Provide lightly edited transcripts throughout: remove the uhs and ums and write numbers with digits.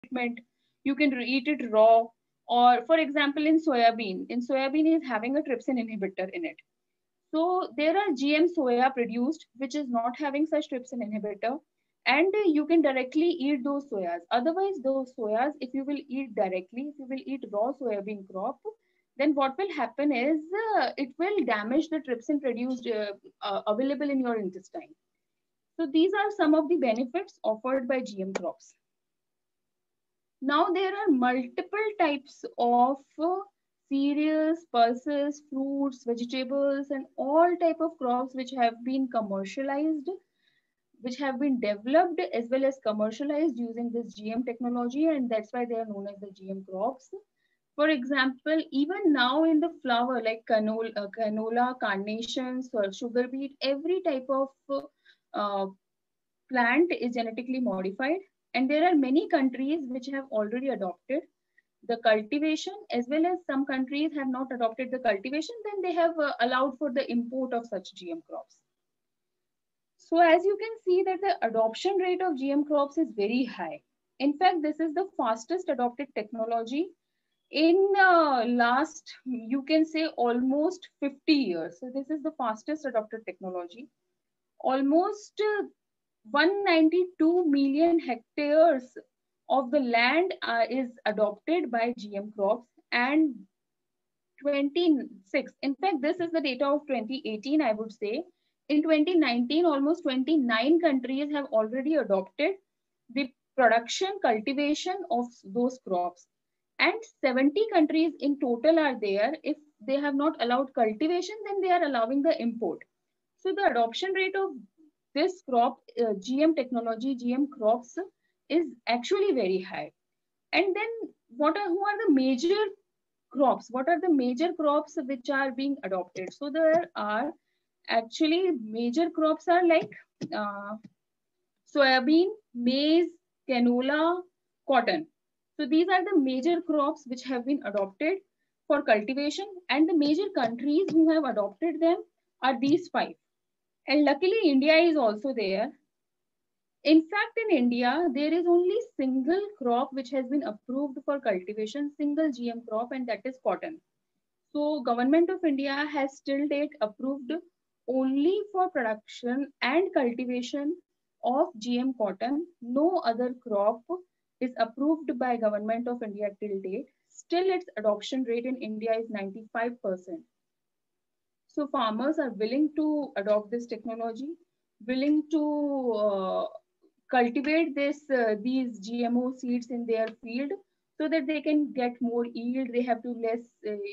treatment. You can eat it raw, or for example, in soybean is having a trypsin inhibitor in it. So there are GM soya produced, which is not having such trypsin inhibitor, and you can directly eat those soyas. Otherwise, those soyas, if you will eat directly, if you will eat raw soybean crop, then what will happen is it will damage the trypsin produced available in your intestine. So these are some of the benefits offered by GM crops. Now there are multiple types of cereals, pulses, fruits, vegetables, and all type of crops which have been commercialized, which have been developed as well as commercialized using this GM technology, and that's why they are known as the GM crops. For example, even now in the flour like canola, carnations, or sugar beet, every type of uh, plant is genetically modified, and there are many countries which have already adopted the cultivation, as well as some countries have not adopted the cultivation, then they have allowed for the import of such GM crops. So as you can see that the adoption rate of GM crops is very high. In fact, this is the fastest adopted technology in last, you can say, almost 50 years. So this is the fastest adopted technology. Almost 192 million hectares of the land is adopted by GM crops, and 26, in fact this is the data of 2018, I would say. In 2019, almost 29 countries have already adopted the production cultivation of those crops, and 70 countries in total are there. If they have not allowed cultivation, then they are allowing the import. So the adoption rate of this crop, GM technology, GM crops, is actually very high. And then who are the major crops? What are the major crops which are being adopted? So there are actually major crops are like uh, soybean, maize, canola, cotton. So these are the major crops which have been adopted for cultivation, and the major countries who have adopted them are these five. And luckily, India is also there. In fact, in India, there is only single crop which has been approved for cultivation, single GM crop, and that is cotton. So Government of India has still date approved only for production and cultivation of GM cotton. No other crop is approved by Government of India till date. Still, its adoption rate in India is 95%. So farmers are willing to adopt this technology, willing to cultivate these GMO seeds in their field so that they can get more yield. They have to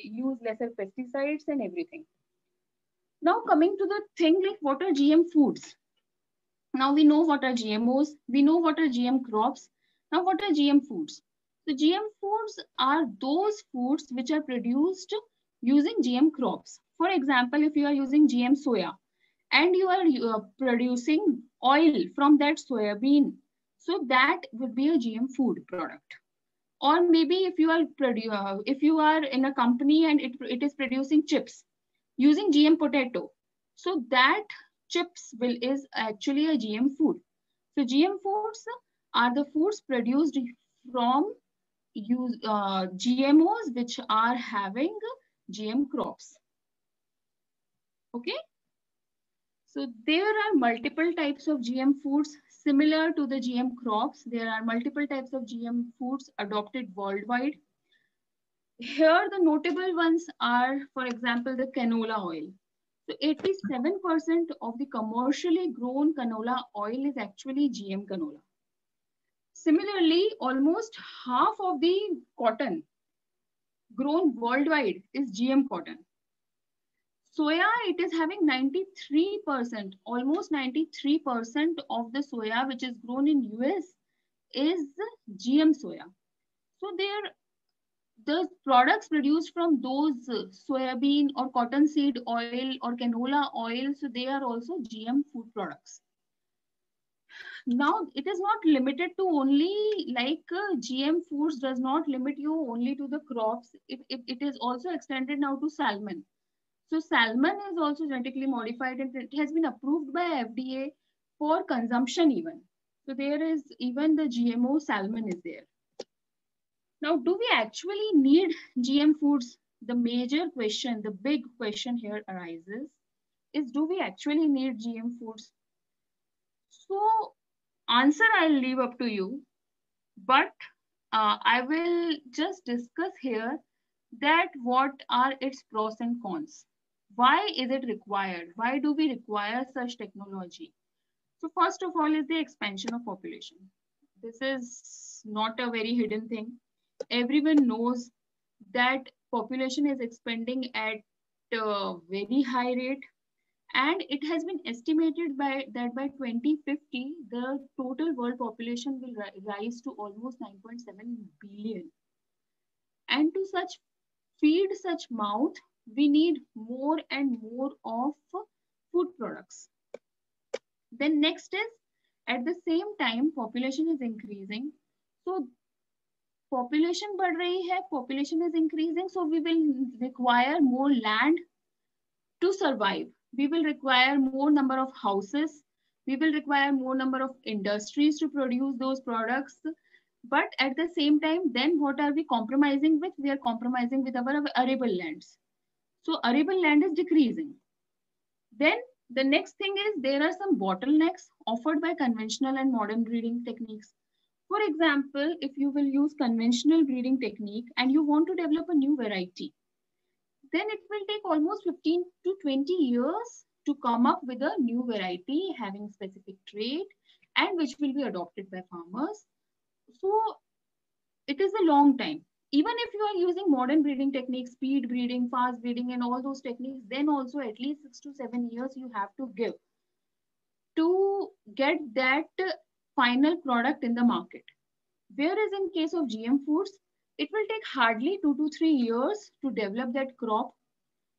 use lesser pesticides and everything. Now coming to the thing like what are GM foods? Now we know what are GMOs, we know what are GM crops. Now what are GM foods? So GM foods are those foods which are produced using GM crops. For example, if you are using GM soya and you are producing oil from that soybean, so that would be a GM food product. Or maybe if you are in a company and it is producing chips using GM potato, so that chips will is actually a GM food. So GM foods are the foods produced from GMOs which are having GM crops. Okay. So there are multiple types of GM foods similar to the GM crops. There are multiple types of GM foods adopted worldwide. Here the notable ones are, for example, the canola oil. So 87% of the commercially grown canola oil is actually GM canola. Similarly, almost half of the cotton grown worldwide is GM cotton. Soya, it is having 93%, almost 93% of the soya which is grown in US is GM soya. So the products produced from those soybean or cottonseed oil or canola oil, so they are also GM food products. Now, it is not limited to only like GM foods does not limit you only to the crops. It is also extended now to salmon. So salmon is also genetically modified and it has been approved by FDA for consumption even. So there is even the GMO salmon is there. Now, do we actually need GM foods? The major question, the big question here arises is, do we actually need GM foods? So, answer I'll leave up to you, but I will just discuss here that what are its pros and cons. Why is it required? Why do we require such technology? So first of all is the expansion of population. This is not a very hidden thing. Everyone knows that population is expanding at a very high rate, and it has been estimated that by 2050 the total world population will rise to almost 9.7 billion. And to such feed such mouth, we need more and more of food products. Then next is, at the same time population is increasing. So population बढ़ रही है, population is increasing, so we will require more land to survive. We will require more number of houses. We will require more number of industries to produce those products. But at the same time, then what are we compromising with? We are compromising with our arable lands. So arable land is decreasing. Then the next thing is, there are some bottlenecks offered by conventional and modern breeding techniques. For example, if you will use conventional breeding technique and you want to develop a new variety, then it will take almost 15 to 20 years to come up with a new variety having specific trait and which will be adopted by farmers. So it is a long time. Even if you are using modern breeding techniques, speed breeding, fast breeding, and all those techniques, then also at least 6 to 7 years you have to give to get that final product in the market. Whereas in case of GM foods, it will take hardly 2 to 3 years to develop that crop.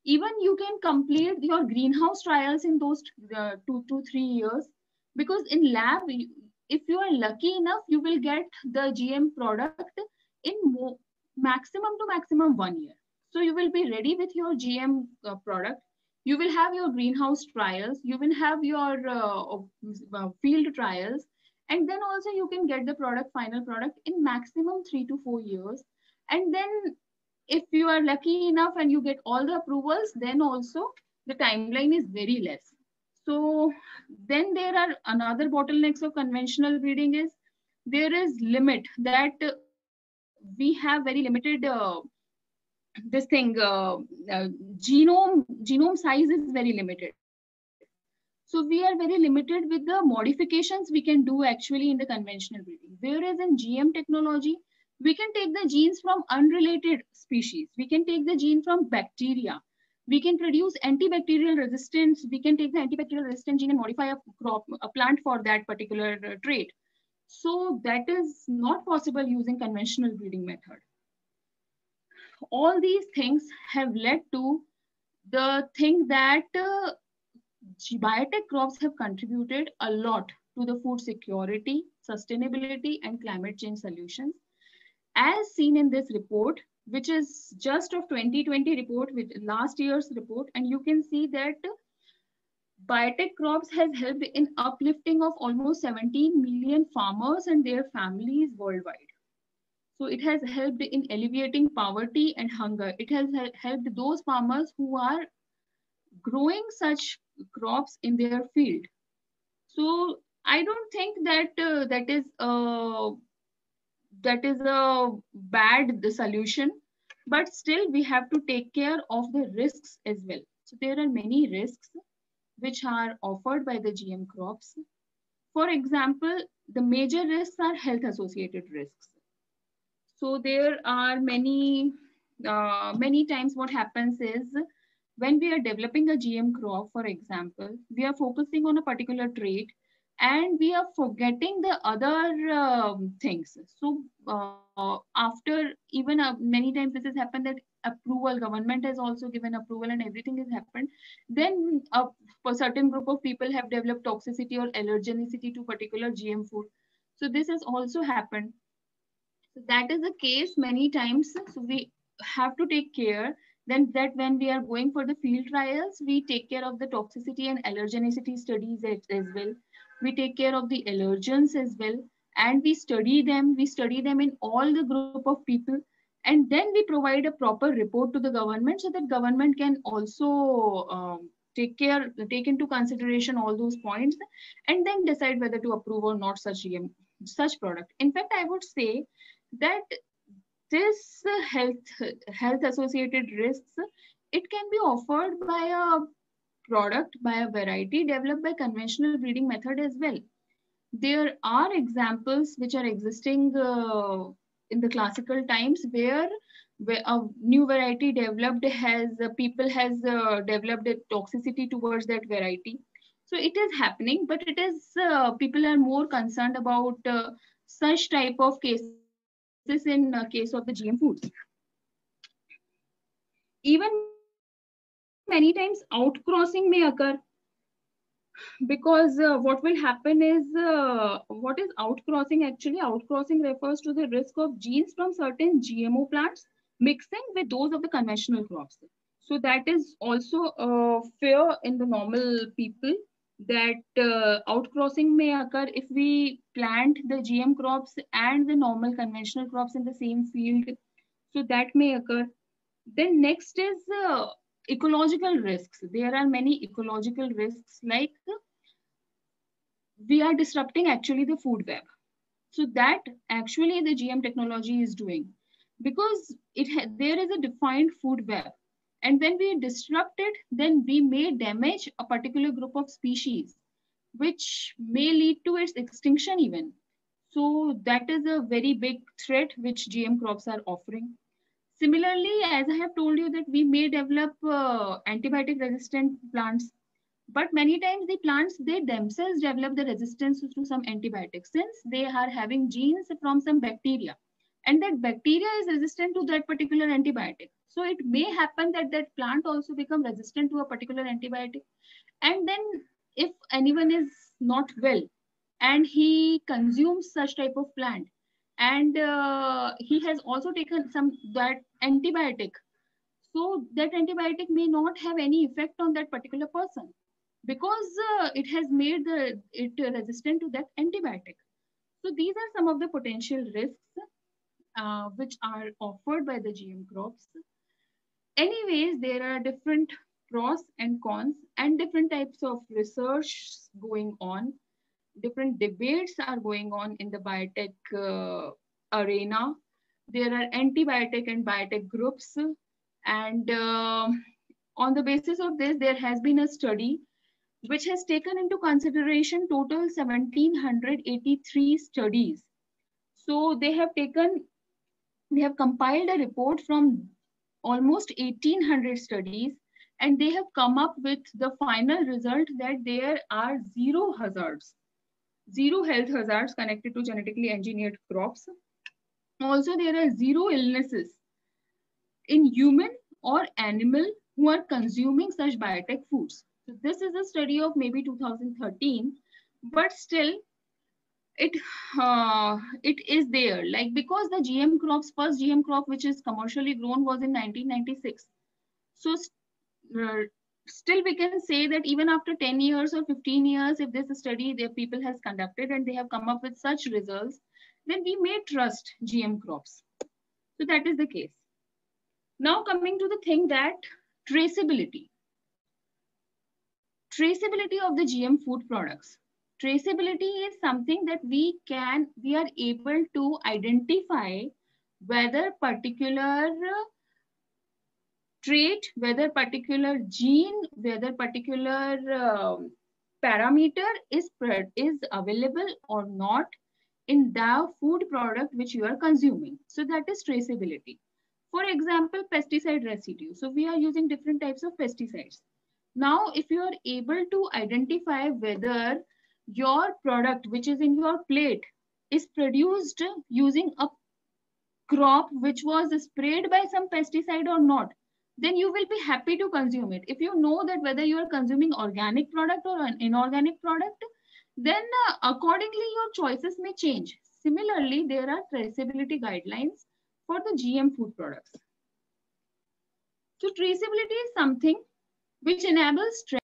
Even you can complete your greenhouse trials in those 2 to 3 years, because in lab, if you are lucky enough, you will get the GM product in maximum to maximum 1 year. So you will be ready with your GM product. You will have your greenhouse trials. You will have your field trials. And then also you can get the product, final product in maximum 3 to 4 years. And then if you are lucky enough and you get all the approvals, then also the timeline is very less. So then there are another bottlenecks of conventional breeding is, there is limit that we have very limited this thing genome size is very limited. So we are very limited with the modifications we can do actually in the conventional breeding. Whereas in GM technology, we can take the genes from unrelated species. We can take the gene from bacteria. We can produce antibacterial resistance. We can take the antibacterial resistant gene and modify a plant for that particular trait. So that is not possible using conventional breeding method. All these things have led to the thing that biotech crops have contributed a lot to the food security, sustainability, and climate change solutions. As seen in this report, which is just of 2020 report with last year's report, and you can see that biotech crops has helped in uplifting of almost 17 million farmers and their families worldwide. So it has helped in alleviating poverty and hunger. It has helped those farmers who are growing such crops in their field. So I don't think that that is a bad solution, but still we have to take care of the risks as well. So there are many risks which are offered by the GM crops. For example, the major risks are health associated risks. So there are many times what happens is, when we are developing a GM crop, for example, we are focusing on a particular trait and we are forgetting the other things. So after even many times this has happened that approval, government has also given approval and everything has happened. Then a certain group of people have developed toxicity or allergenicity to particular GM food. So this has also happened. So that is the case many times. So we have to take care then that when we are going for the field trials, we take care of the toxicity and allergenicity studies as well. We take care of the allergens as well. and we study them in all the group of people, and then we provide a proper report to the government so that government can also take into consideration all those points and then decide whether to approve or not such product. In fact, I would say that this health associated risks, it can be offered by a product, by a variety developed by conventional breeding method as well. There are examples which are existing in the classical times where a new variety developed has developed a toxicity towards that variety. So it is happening, but it is people are more concerned about such type of cases in case of the GM foods. Even many times outcrossing may occur, because what will happen is, what is outcrossing? Actually, outcrossing refers to the risk of genes from certain GMO plants mixing with those of the conventional crops. So that is also a fear in the normal people, that outcrossing may occur if we plant the GM crops and the normal conventional crops in the same field. So that may occur. Then next is ecological risks. There are many ecological risks, like we are disrupting actually the food web. So that actually the GM technology is doing, because there is a defined food web. And when we disrupt it, then we may damage a particular group of species, which may lead to its extinction even. So that is a very big threat which GM crops are offering. Similarly, as I have told you, that we may develop antibiotic resistant plants, but many times the plants, they themselves develop the resistance to some antibiotics, since they are having genes from some bacteria, and that bacteria is resistant to that particular antibiotic. So it may happen that that plant also become resistant to a particular antibiotic. And then if anyone is not well and he consumes such type of plant, and he has also taken some that antibiotic, so that antibiotic may not have any effect on that particular person, because it has made it resistant to that antibiotic. So these are some of the potential risks which are offered by the GM crops. Anyways, there are different pros and cons and different types of research going on. Different debates are going on in the biotech arena. There are antibiotic and biotech groups, and on the basis of this, there has been a study which has taken into consideration total 1783 studies. So they have compiled a report from almost 1800 studies, and they have come up with the final result that there are zero health hazards connected to genetically engineered crops. Also, there are zero illnesses in human or animal who are consuming such biotech foods. So this is a study of maybe 2013, but still it is there, like, because the GM crops, first GM crop which is commercially grown was in 1996. So still we can say that even after 10 years or 15 years, if this study the people has conducted and they have come up with such results, then we may trust GM crops. So that is the case. Now coming to the thing that traceability of the GM food products. Traceability is something that we are able to identify whether particular trait, whether particular gene, whether particular parameter is available or not in the food product which you are consuming. So that is traceability. For example, pesticide residue. So we are using different types of pesticides. Now, if you are able to identify whether your product which is in your plate is produced using a crop which was sprayed by some pesticide or not, then you will be happy to consume it. If you know that whether you are consuming organic product or an inorganic product, then accordingly your choices may change. Similarly, there are traceability guidelines for the GM food products. So traceability is something which enables